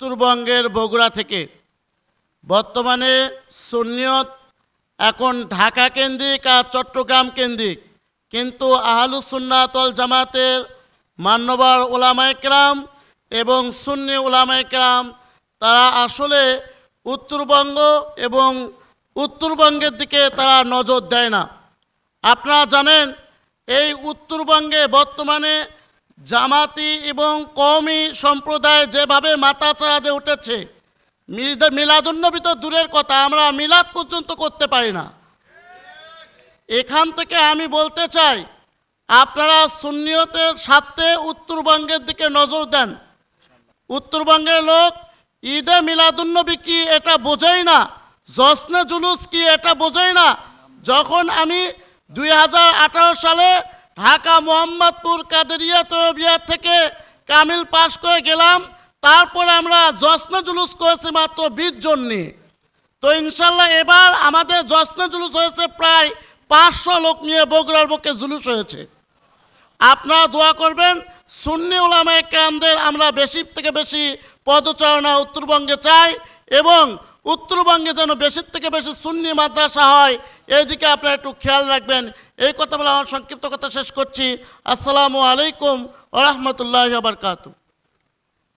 উত্তরবঙ্গের বগুড়া থেকে। বর্তমানে সুন্নিয়ত এখন ঢাকা কেন্দ্রিক আর চট্টগ্রাম কেন্দ্রিক, কিন্তু আহলুস সুন্নাত ওয়াল জামাতের মান্যবর উলামায়ে কেরাম এবং সুন্নি উলামায়ে কেরাম তারা আসলে উত্তরবঙ্গ এবং উত্তরবঙ্গের দিকে তারা নজর দেয় না। আপনারা জানেন এই উত্তরবঙ্গে বর্তমানে জামাতি এবং কওমি সম্প্রদায় যেভাবে মাথাচাড়া দিয়ে উঠেছে, মিলাদুন্নবী তো দূরের কথা, আমরা মিলাদ পর্যন্ত করতে পারি না। এখান থেকে আমি বলতে চাই, আপনারা সুন্নিয়তের স্বার্থে উত্তরবঙ্গের দিকে নজর দেন। উত্তরবঙ্গের লোক ঈদে মিলাদুন্নবী কি এটা বোঝেই না, জশ্নে জুলুস কি এটা বোঝেই না। যখন আমি 2018 সালে ঢাকা মোহাম্মদপুর কাদেরিয়া তৈয়বিয়া থেকে কামিল পাশ করে গেলাম, তারপরে আমরা জশ্নে জুলুস করেছি মাত্র 20 জন নিয়ে। তো ইনশাল্লাহ এবার আমাদের জশ্নে জুলুস হয়েছে প্রায় 500 লোক নিয়ে, বগুড়ার বুকে জুলুস হয়েছে। আপনারা দোয়া করবেন, সুন্নি উলামায়ে কেরামদের আমরা বেশি থেকে বেশি পদচারণা উত্তরবঙ্গে চাই এবং উত্তরবঙ্গে যেন বেশির থেকে বেশি সুন্নি মাদ্রাসা হয়, এইদিকে আপনারা একটু খেয়াল রাখবেন। এই কথা বলে আমার সংক্ষিপ্ত কথা শেষ করছি। আসসালামু আলাইকুম ওয়া রাহমাতুল্লাহি ওয়া বারাকাতুহু।